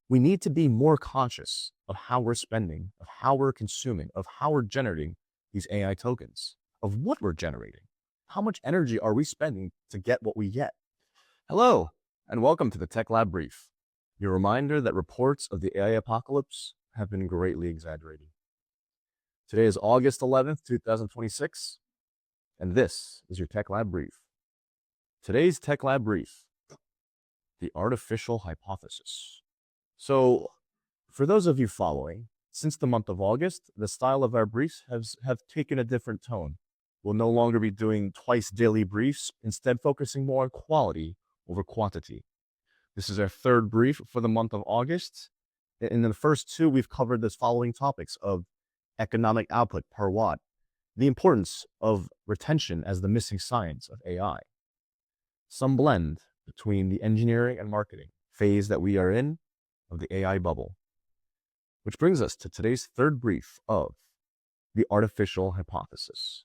We need to be more conscious of how we're spending, of how we're consuming, of how we're generating these AI tokens, of what we're generating. How much energy are we spending to get what we get? Hello, and welcome to the Tech Lab Brief, your reminder that reports of the AI apocalypse have been greatly exaggerated. Today is August 11th, 2026, and this is your Tech Lab Brief. Today's Tech Lab Brief, the artificial hypothesis. So, for those of you following, since the month of August, the style of our briefs have taken a different tone. We'll no longer be doing twice daily briefs, instead focusing more on quality over quantity. This is our third brief for the month of August. In the first two, we've covered the following topics of economic output per watt, the importance of retention as the missing science of AI, some blend between the engineering and marketing phase that we are in of the AI bubble. Which brings us to today's third brief of the artificial hypothesis.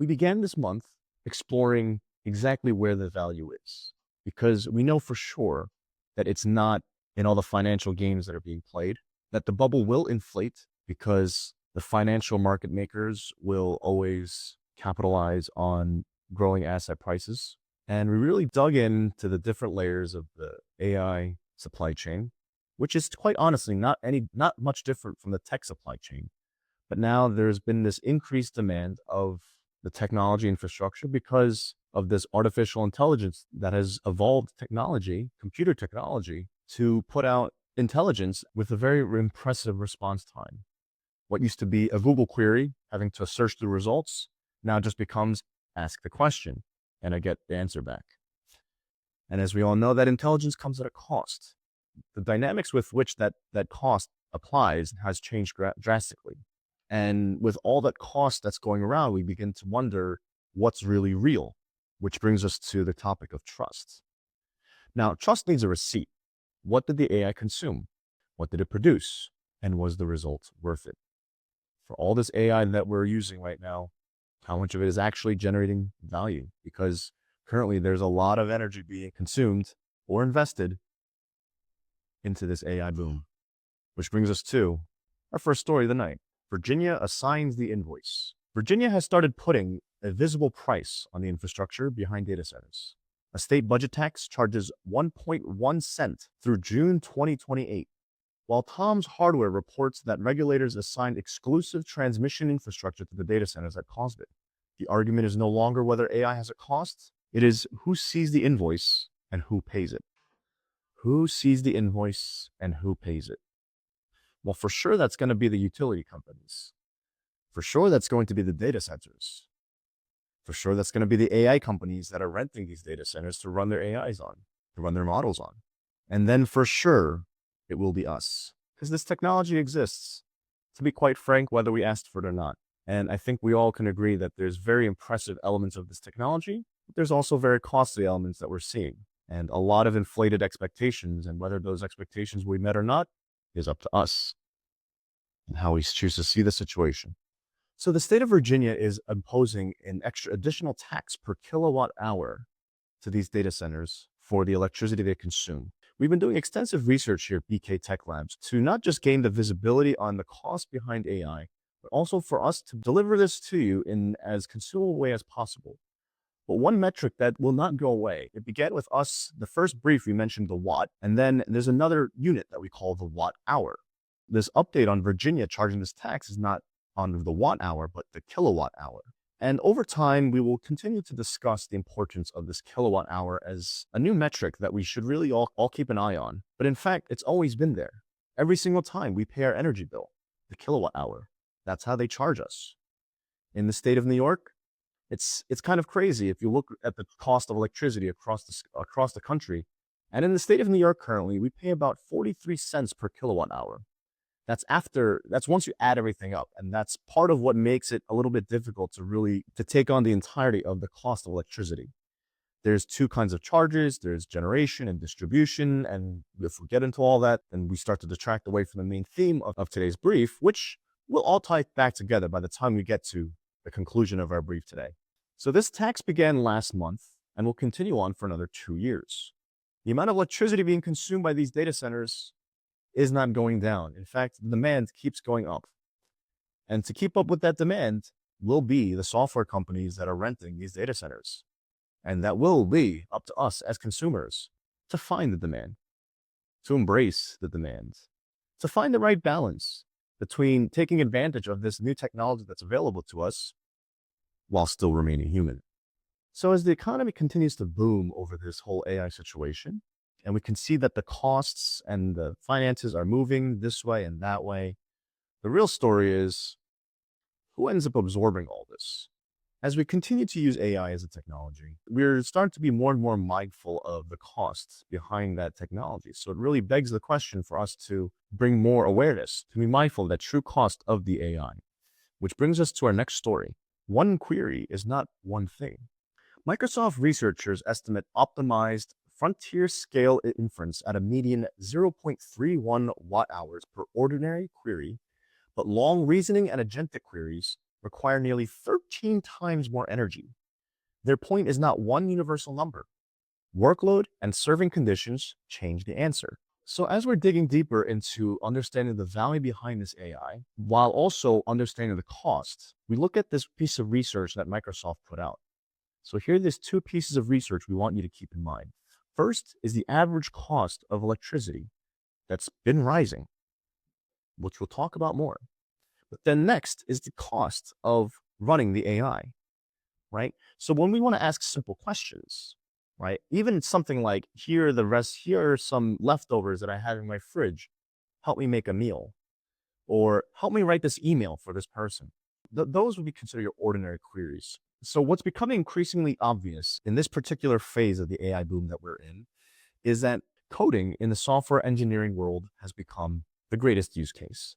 We began this month exploring exactly where the value is, because we know for sure that it's not in all the financial games that are being played, that the bubble will inflate because the financial market makers will always capitalize on growing asset prices. And we really dug into the different layers of the AI supply chain, which is quite honestly not much different from the tech supply chain. But now there's been this increased demand of the technology infrastructure because of this artificial intelligence that has evolved technology, computer technology, to put out intelligence with a very impressive response time. What used to be a Google query, having to search through results, now just becomes ask the question and I get the answer back. And as we all know, that intelligence comes at a cost. The dynamics with which that cost applies has changed drastically. And with all that cost that's going around, we begin to wonder what's really real, which brings us to the topic of trust. Now, trust needs a receipt. What did the AI consume? What did it produce? And was the result worth it? For all this AI that we're using right now, how much of it is actually generating value? Because currently there's a lot of energy being consumed or invested into this AI boom. Which brings us to our first story of the night. Virginia assigns the invoice. Virginia has started putting a visible price on the infrastructure behind data centers. A state budget tax charges 1.1 cent through June 2028, while Tom's Hardware reports that regulators assigned exclusive transmission infrastructure to the data centers that caused it. The argument is no longer whether AI has a cost, it is who sees the invoice and who pays it. Who sees the invoice and who pays it? Well, for sure, that's going to be the utility companies. For sure, that's going to be the data centers. For sure, that's going to be the AI companies that are renting these data centers to run their AIs on, to run their models on. And then for sure, it will be us, because this technology exists, to be quite frank, whether we asked for it or not. And I think we all can agree that there's very impressive elements of this technology, but there's also very costly elements that we're seeing, and a lot of inflated expectations, and whether those expectations we met or not is up to us and how we choose to see the situation. So the state of Virginia is imposing an additional tax per kilowatt hour to these data centers for the electricity they consume. We've been doing extensive research here at BK Tech Labs to not just gain the visibility on the cost behind AI, but also for us to deliver this to you in as consumable way as possible. But one metric that will not go away, it began with us, the first brief we mentioned the watt, and then there's another unit that we call the watt hour. This update on Virginia charging this tax is not on the watt hour, but the kilowatt hour. And over time, we will continue to discuss the importance of this kilowatt hour as a new metric that we should really all keep an eye on. But in fact, it's always been there. Every single time we pay our energy bill, the kilowatt hour, that's how they charge us. In the state of New York, it's kind of crazy if you look at the cost of electricity across the country. And in the state of New York currently, we pay about 43 cents per kilowatt hour. That's once you add everything up. And that's part of what makes it a little bit difficult to take on the entirety of the cost of electricity. There's two kinds of charges. There's generation and distribution. And if we get into all that, then we start to detract away from the main theme of today's brief, which will all tie back together by the time we get to the conclusion of our brief today. So this tax began last month and will continue on for another 2 years. The amount of electricity being consumed by these data centers is not going down. In fact, the demand keeps going up. And to keep up with that demand will be the software companies that are renting these data centers. And that will be up to us as consumers to find the demand, to embrace the demand, to find the right balance between taking advantage of this new technology that's available to us while still remaining human. So as the economy continues to boom over this whole AI situation, and we can see that the costs and the finances are moving this way and that way, the real story is who ends up absorbing all this? As we continue to use AI as a technology, we're starting to be more and more mindful of the costs behind that technology. So it really begs the question for us to bring more awareness, to be mindful of that true cost of the AI, which brings us to our next story. One query is not one thing. Microsoft researchers estimate optimized frontier scale inference at a median 0.31 watt hours per ordinary query, but long reasoning and agentic queries require nearly 13 times more energy. Their point is not one universal number. Workload and serving conditions change the answer. So as we're digging deeper into understanding the value behind this AI, while also understanding the cost, we look at this piece of research that Microsoft put out. So here are these two pieces of research we want you to keep in mind. First is the average cost of electricity that's been rising, which we'll talk about more. But then next is the cost of running the AI, right? So when we want to ask simple questions, right? Even something like, here are some leftovers that I have in my fridge. Help me make a meal. Or help me write this email for this person. Those would be considered your ordinary queries. So what's becoming increasingly obvious in this particular phase of the AI boom that we're in is that coding in the software engineering world has become the greatest use case.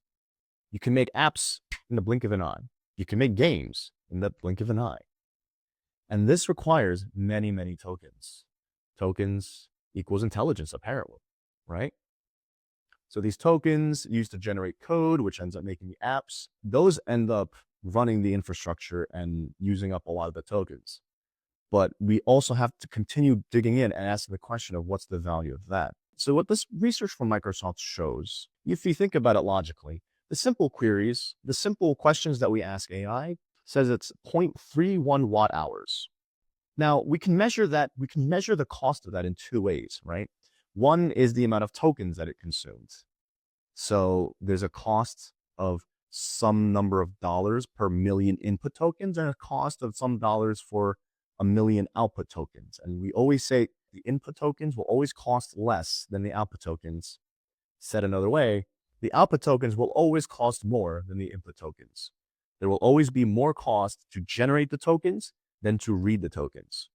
You can make apps in the blink of an eye. You can make games in the blink of an eye. And this requires many, many tokens. Tokens equals intelligence, apparently, right? So these tokens used to generate code, which ends up making the apps, those end up running the infrastructure and using up a lot of the tokens. But we also have to continue digging in and asking the question of what's the value of that. So what this research from Microsoft shows, if you think about it logically, the simple queries, the simple questions that we ask AI says it's 0.31 watt hours. Now we can measure that, we can measure the cost of that in two ways, right? One is the amount of tokens that it consumes. So there's a cost of some number of dollars per million input tokens and a cost of some dollars for a million output tokens. And we always say the input tokens will always cost less than the output tokens. Said another way, the output tokens will always cost more than the input tokens. There will always be more cost to generate the tokens than to read the tokens.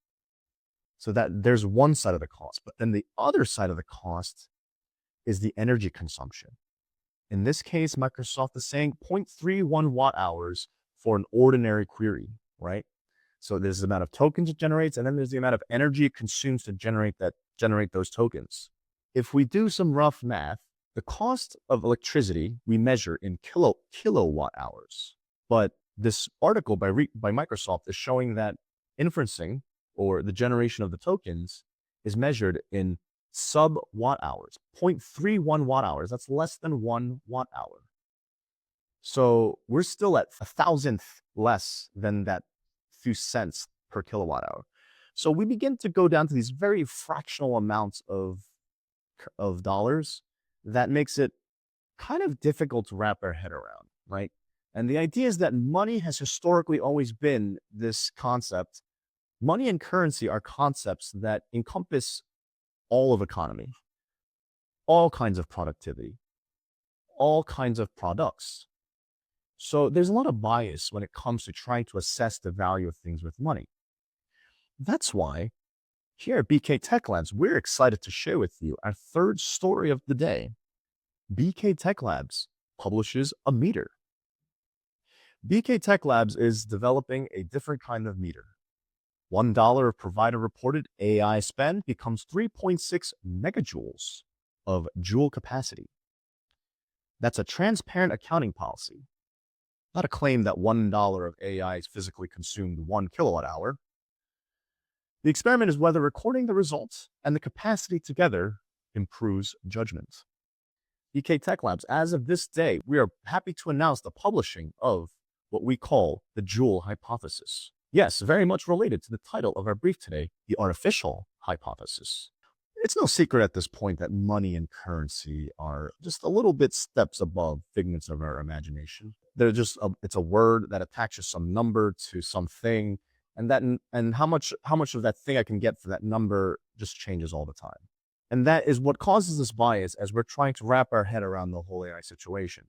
So that there's one side of the cost, but then the other side of the cost is the energy consumption. In this case, Microsoft is saying 0.31 watt hours for an ordinary query, right? So there's the amount of tokens it generates, and then there's the amount of energy it consumes to generate those tokens. If we do some rough math, the cost of electricity we measure in kilowatt hours. But this article by Microsoft is showing that inferencing or the generation of the tokens is measured in sub-watt hours, 0.31 watt hours. That's less than 1 watt hour. So we're still at 1,000th less than that few cents per kilowatt hour. So we begin to go down to these very fractional amounts of dollars that makes it kind of difficult to wrap our head around, right? And the idea is that money has historically always been this concept. Money and currency are concepts that encompass all of economy, all kinds of productivity, all kinds of products. So there's a lot of bias when it comes to trying to assess the value of things with money. That's why here at BK Tech Labs, we're excited to share with you our third story of the day. BK Tech Labs publishes a meter. BK Tech Labs is developing a different kind of meter. $1 of provider-reported AI spend becomes 3.6 megajoules of Joule capacity. That's a transparent accounting policy, not a claim that $1 of AI is physically consumed 1 kilowatt hour. The experiment is whether recording the results and the capacity together improves judgment. EK Tech Labs, as of this day, we are happy to announce the publishing of what we call the Joule hypothesis. Yes, very much related to the title of our brief today, the artificial hypothesis. It's no secret at this point that money and currency are just a little bit steps above figments of our imagination. It's a word that attaches some number to something, and how much of that thing I can get for that number just changes all the time. And that is what causes this bias as we're trying to wrap our head around the whole AI situation.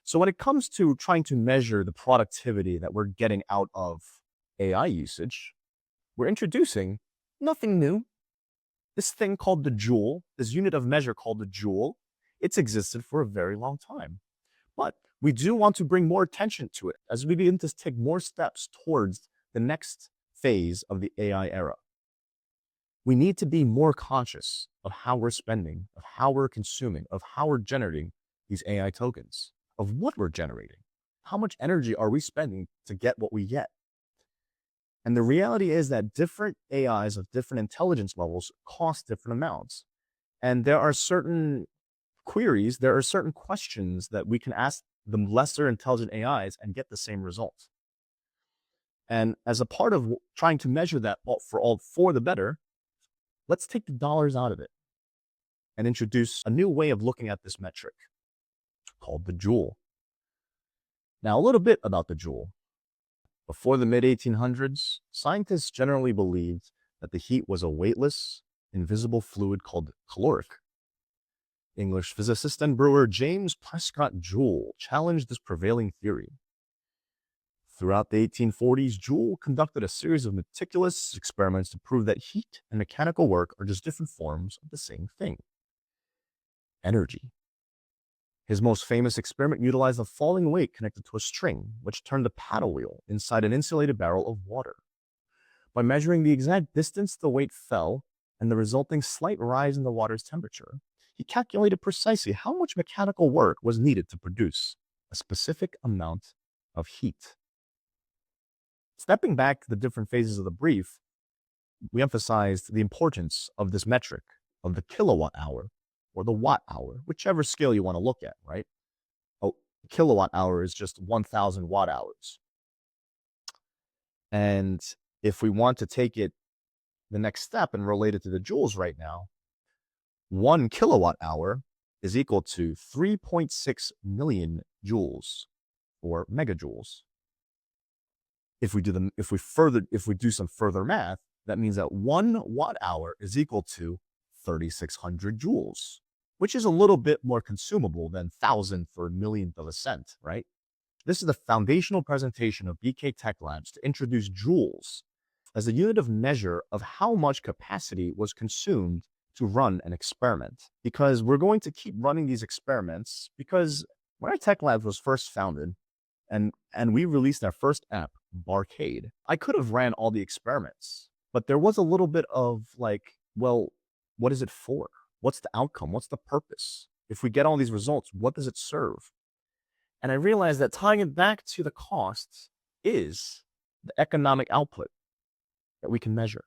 So when it comes to trying to measure the productivity that we're getting out of AI usage, we're introducing nothing new. This thing called the Joule, this unit of measure called the Joule, it's existed for a very long time. But we do want to bring more attention to it as we begin to take more steps towards the next phase of the AI era. We need to be more conscious of how we're spending, of how we're consuming, of how we're generating these AI tokens, of what we're generating. How much energy are we spending to get what we get? And the reality is that different AIs of different intelligence levels cost different amounts. And there are certain queries, there are certain questions that we can ask the lesser intelligent AIs and get the same result. And as a part of trying to measure that for the better, let's take the dollars out of it and introduce a new way of looking at this metric called the Joule. Now, a little bit about the Joule. Before the mid-1800s, scientists generally believed that the heat was a weightless, invisible fluid called caloric. English physicist and brewer James Prescott Joule challenged this prevailing theory. Throughout the 1840s, Joule conducted a series of meticulous experiments to prove that heat and mechanical work are just different forms of the same thing: energy. His most famous experiment utilized a falling weight connected to a string, which turned a paddle wheel inside an insulated barrel of water. By measuring the exact distance the weight fell and the resulting slight rise in the water's temperature, he calculated precisely how much mechanical work was needed to produce a specific amount of heat. Stepping back to the different phases of the brief, we emphasized the importance of this metric of the kilowatt hour or the watt hour, whichever scale you want to look at, right? A kilowatt hour is just 1,000 watt hours. And if we want to take it the next step and relate it to the joules right now, 1 kilowatt hour is equal to 3.6 million joules or megajoules. If we do some further math, that means that 1 watt hour is equal to 3,600 joules, which is a little bit more consumable than 1,000 for a millionth of a cent, right? This is the foundational presentation of BK Tech Labs to introduce joules as a unit of measure of how much capacity was consumed to run an experiment. Because we're going to keep running these experiments, because when our Tech Labs was first founded and we released our first app, Barcade, I could have ran all the experiments, but there was a little bit of like, well, what is it for? What's the outcome? What's the purpose? If we get all these results, what does it serve? And I realized that tying it back to the costs is the economic output that we can measure,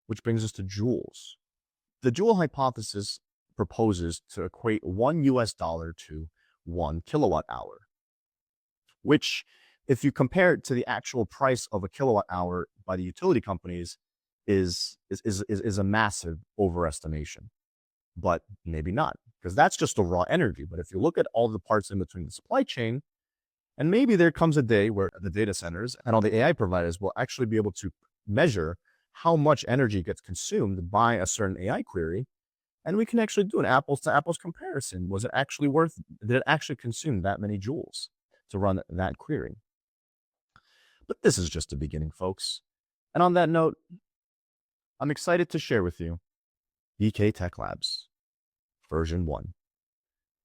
which brings us to joules. The Joule hypothesis proposes to equate $1 to 1 kilowatt hour, which, if you compare it to the actual price of a kilowatt hour by the utility companies, is a massive overestimation. But maybe not, because that's just the raw energy. But if you look at all the parts in between the supply chain, and maybe there comes a day where the data centers and all the AI providers will actually be able to measure how much energy gets consumed by a certain AI query, and we can actually do an apples to apples comparison. Did it actually consume that many joules to run that query? But this is just the beginning, folks. And on that note, I'm excited to share with you BK Tech Labs, version 1.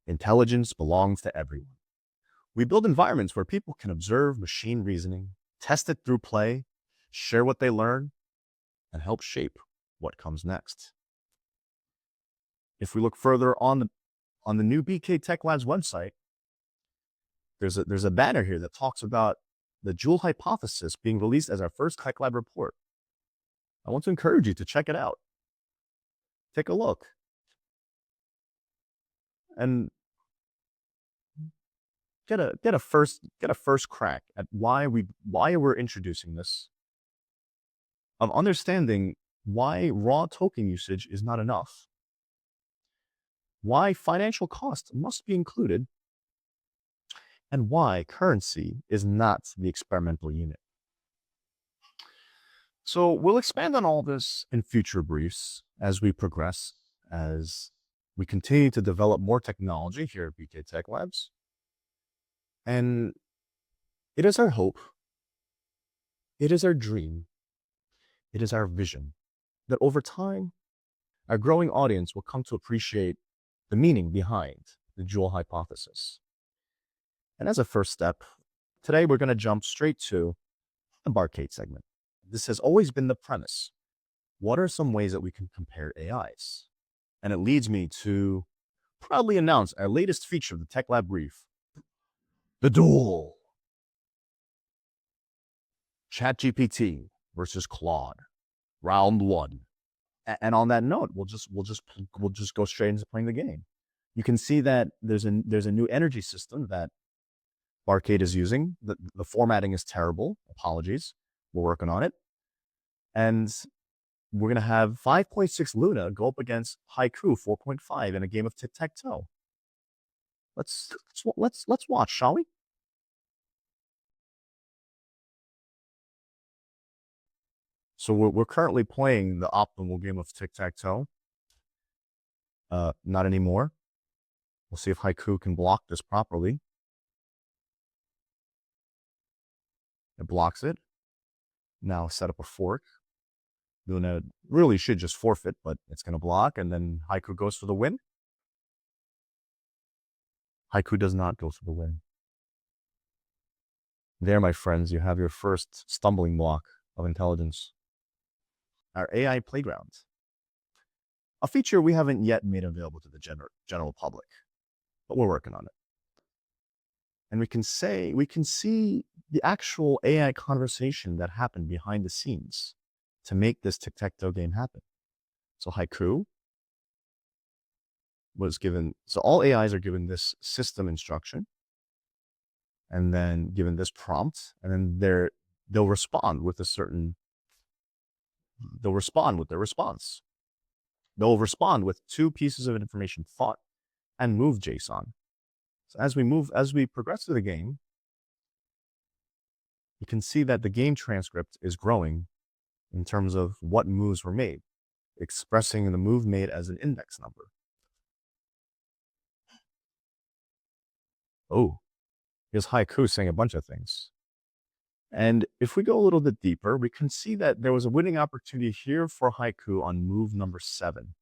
Intelligence belongs to everyone. We build environments where people can observe machine reasoning, test it through play, share what they learn, and help shape what comes next. If we look further on the new BK Tech Labs website, there's a banner here that talks about the Joule hypothesis being released as our first Tech Lab report. I want to encourage you to check it out. Take a look. And get a first crack at why we're introducing this, of understanding why raw token usage is not enough, why financial costs must be included, and why currency is not the experimental unit. So we'll expand on all this in future briefs as we progress, as we continue to develop more technology here at BK Tech Labs. And it is our hope, it is our dream, it is our vision that over time, our growing audience will come to appreciate the meaning behind the Joule hypothesis. And as a first step, today we're going to jump straight to the Barcade segment. This has always been the premise. What are some ways that we can compare AIs? And it leads me to proudly announce our latest feature of the Tech Lab Brief, the duel. ChatGPT versus Claude, round one. And on that note, we'll just go straight into playing the game. You can see that there's a new energy system that Barcade is using. The formatting is terrible. Apologies. We're working on it. And we're gonna have 5.6 Luna go up against Haiku 4.5 in a game of tic-tac-toe. Let's watch, shall we? So we're currently playing the optimal game of tic-tac-toe. Not anymore. We'll see if Haiku can block this properly. It blocks it. Now set up a fork. Luna really should just forfeit, but it's going to block, and then Haiku goes for the win. Haiku does not go for the win. There, my friends, you have your first stumbling block of intelligence. Our AI playground. A feature we haven't yet made available to the general public, but we're working on it. And we can see the actual AI conversation that happened behind the scenes to make this tic-tac-toe game happen. So Haiku was given, so all AIs are given this system instruction, and then given this prompt, and then they'll respond with their response. They'll respond with two pieces of information, thought and move JSON. So as we progress through the game, you can see that the game transcript is growing in terms of what moves were made, expressing the move made as an index number. Oh, here's Haiku saying a bunch of things. And if we go a little bit deeper, we can see that there was a winning opportunity here for Haiku on move number 7.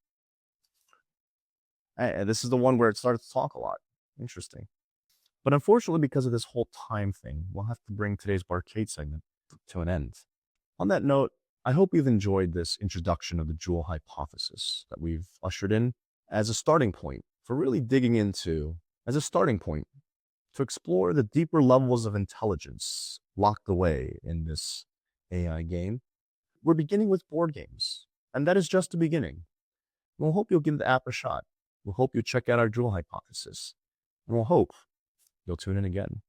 And this is the one where it started to talk a lot. Interesting. But unfortunately, because of this whole time thing, we'll have to bring today's Barcade segment to an end. On that note, I hope you've enjoyed this introduction of the Joule hypothesis that we've ushered in as a starting point for really digging into, as a starting point to explore the deeper levels of intelligence locked away in this AI game. We're beginning with board games, and that is just the beginning. We'll hope you'll give the app a shot. We'll hope you check out our Joule hypothesis, and we'll hope you'll tune in again.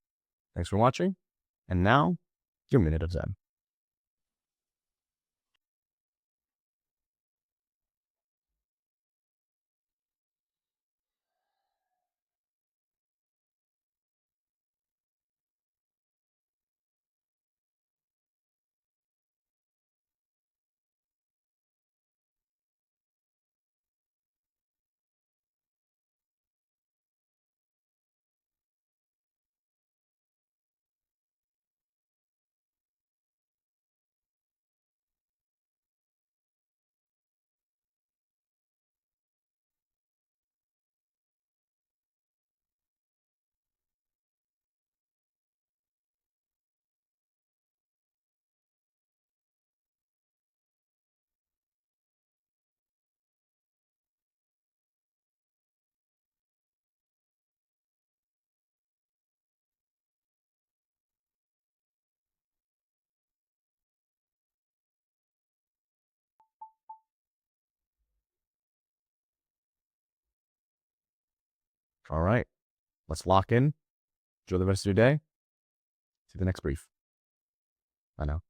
Thanks for watching, and now, your Minute of Zen. All right, let's lock in. Enjoy the rest of your day. See you the next brief. I know.